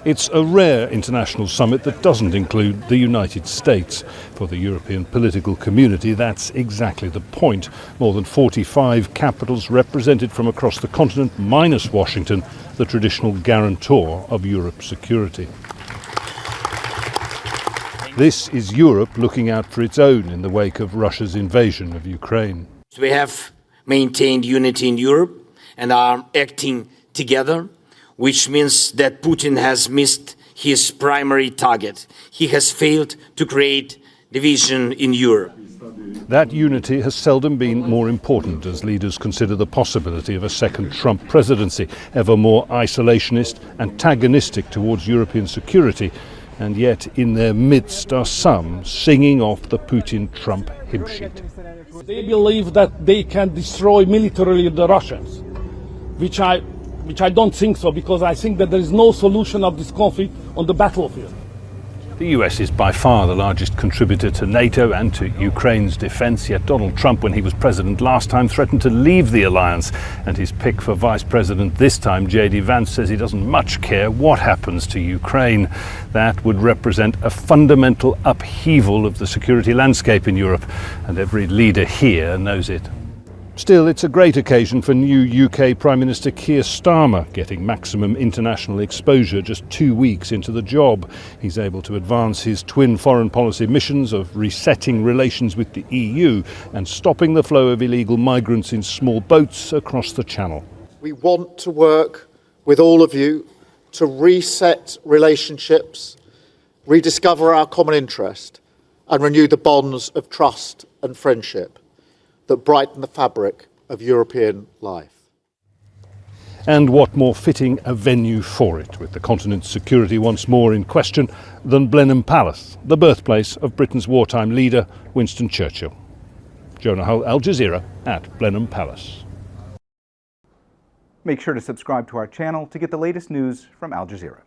It's a rare international summit that doesn't include the United States. For the European political community, that's exactly the point. More than 45 capitals represented from across the continent, minus Washington, the traditional guarantor of Europe's security. This is Europe looking out for its own in the wake of Russia's invasion of Ukraine. We have maintained unity in Europe and are acting together, which means that Putin has missed his primary target. He has failed to create division in Europe. That unity has seldom been more important as leaders consider the possibility of a second Trump presidency, ever more isolationist, antagonistic towards European security, and yet in their midst are some singing off the Putin-Trump hymn sheet. They believe that they can destroy militarily the Russians, which I don't think so, because I think that there is no solution of this conflict on the battlefield. The US is by far the largest contributor to NATO and to Ukraine's defence, yet Donald Trump, when he was president last time, threatened to leave the alliance. And his pick for vice president this time, J.D. Vance, says he doesn't much care what happens to Ukraine. That would represent a fundamental upheaval of the security landscape in Europe, and every leader here knows it. Still, it's a great occasion for new UK Prime Minister Keir Starmer, getting maximum international exposure just 2 weeks into the job. He's able to advance his twin foreign policy missions of resetting relations with the EU and stopping the flow of illegal migrants in small boats across the Channel. We want to work with all of you to reset relationships, rediscover our common interest, and renew the bonds of trust and friendship that brighten the fabric of European life. And what more fitting a venue for it, with the continent's security once more in question, than Blenheim Palace, the birthplace of Britain's wartime leader, Winston Churchill. Jonah, Al Jazeera at Blenheim Palace. Make sure to subscribe to our channel to get the latest news from Al Jazeera.